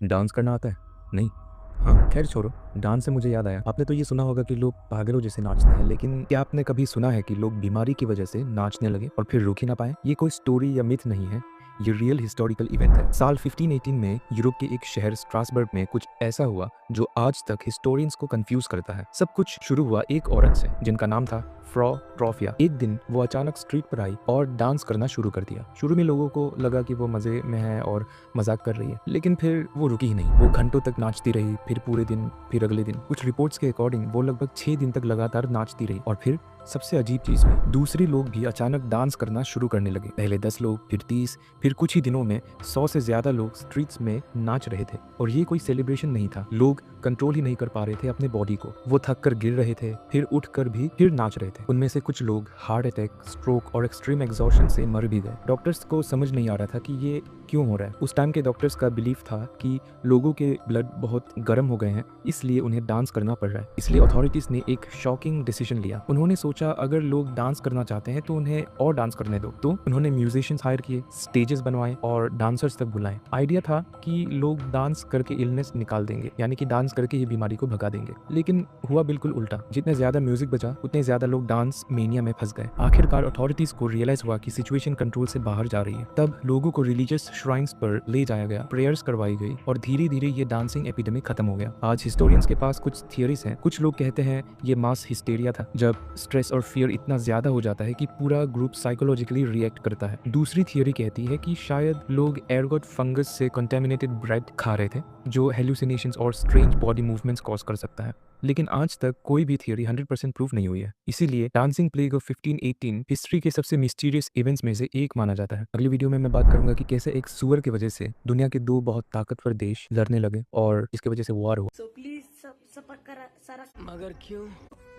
Dance करना आता है? नहीं। हाँ, खैर छोड़ो, डांस से मुझे याद आया, आपने तो ये सुना होगा कि लोग पागलों जैसे नाचते हैं, लेकिन क्या आपने कभी सुना है कि लोग बीमारी की वजह से नाचने लगे और फिर रुक ही ना पाए? ये कोई स्टोरी या मिथ नहीं है, ये रियल हिस्टोरिकल इवेंट है। साल 1518 में यूरोप के एक शहर स्ट्रासबर्ग में कुछ ऐसा हुआ जो आज तक हिस्टोरियंस को कंफ्यूज करता है। सब कुछ शुरू हुआ एक औरत से जिनका नाम था फ्रॉ ट्रॉफिया। एक दिन वो अचानक स्ट्रीट पर आई और डांस करना शुरू कर दिया। शुरू में लोगों को लगा कि वो मजे में है और मजाक कर रही है, लेकिन फिर वो रुकी ही नहीं। वो घंटों तक नाचती रही, फिर पूरे दिन, फिर अगले दिन। कुछ रिपोर्ट्स के अकॉर्डिंग वो लगभग 6 दिन तक लगातार नाचती रही। और फिर सबसे अजीब चीज हुई, दूसरे लोग भी अचानक डांस करना शुरू करने लगे। पहले 10 लोग, फिर 30, फिर कुछ ही दिनों में 100 से ज्यादा लोग स्ट्रीट्स में नाच रहे थे। और ये कोई सेलिब्रेशन नहीं था, लोग कंट्रोल ही नहीं कर पा रहे थे अपने बॉडी को। वो थक कर गिर रहे थे, फिर उठ कर भी फिर नाच रहे थे। उनमें से कुछ लोग हार्ट अटैक, स्ट्रोक और एक्सट्रीम एग्जॉशन से मर भी गए। डॉक्टर्स को समझ नहीं आ रहा था कि ये क्यों हो रहा है। उस टाइम के डॉक्टर्स का बिलीफ था कि लोगों के ब्लड बहुत गर्म हो गए हैं, इसलिए उन्हें डांस करना पड़ रहा है। इसलिए अथॉरिटीज ने एक शॉकिंग डिसीजन लिया। उन्होंने सोचा अगर लोग डांस करना चाहते हैं तो उन्हें और डांस करने दो। तो उन्होंने म्यूजिशियंस हायर किए, स्टेजेस बनवाए और डांसर्स तक बुलाए। आइडिया था कि लोग डांस करके इलनेस निकाल देंगे, यानी कि डांस करके ये बीमारी को भगा देंगे। लेकिन हुआ बिल्कुल उल्टा। जितने ज्यादा म्यूजिक बजा, उतने ज्यादा लोग डांस मेनिया में फंस गए। आखिरकार अथॉरिटीज को रियलाइज हुआ कि सिचुएशन कंट्रोल से बाहर जा रही है। तब लोगों को रिलीजियस श्राइन्स पर ले जाया गया, प्रेयर्स करवाई गई और धीरे धीरे ये डांसिंग एपिडेमिक खत्म हो गया। आज हिस्टोरियंस के पास कुछ थियरीज हैं। कुछ लोग कहते हैं ये मास हिस्टेरिया था, जब स्ट्रेस और फियर इतना ज्यादा हो जाता है कि पूरा ग्रुप साइकोलॉजिकली रिएक्ट करता है। दूसरी थियरी कहती है कि शायद लोग एयरगॉट फंगस से कंटेमिनेटेड ब्रेड खा रहे थे, जो हेलुसिनेशंस और स्ट्रेंज बॉडी मूवमेंट्स कॉज कर सकता है। लेकिन आज तक कोई भी थियरी 100% प्रूव नहीं हुई है। इसीलिए डांसिंग प्लेग ऑफ 1518 हिस्ट्री के सबसे मिस्टीरियस इवेंट्स में से एक माना जाता है। अगली वीडियो में मैं बात करूंगा कि कैसे एक सुअर की वजह से दुनिया के दो बहुत ताकतवर देश लड़ने लगे और इसकी वजह से वॉर हुआ। सो प्लीज सब सब करा सारा। मगर क्यों?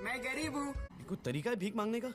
मैं गरीब हूँ। कुछ तरीका है भीख मांगने का?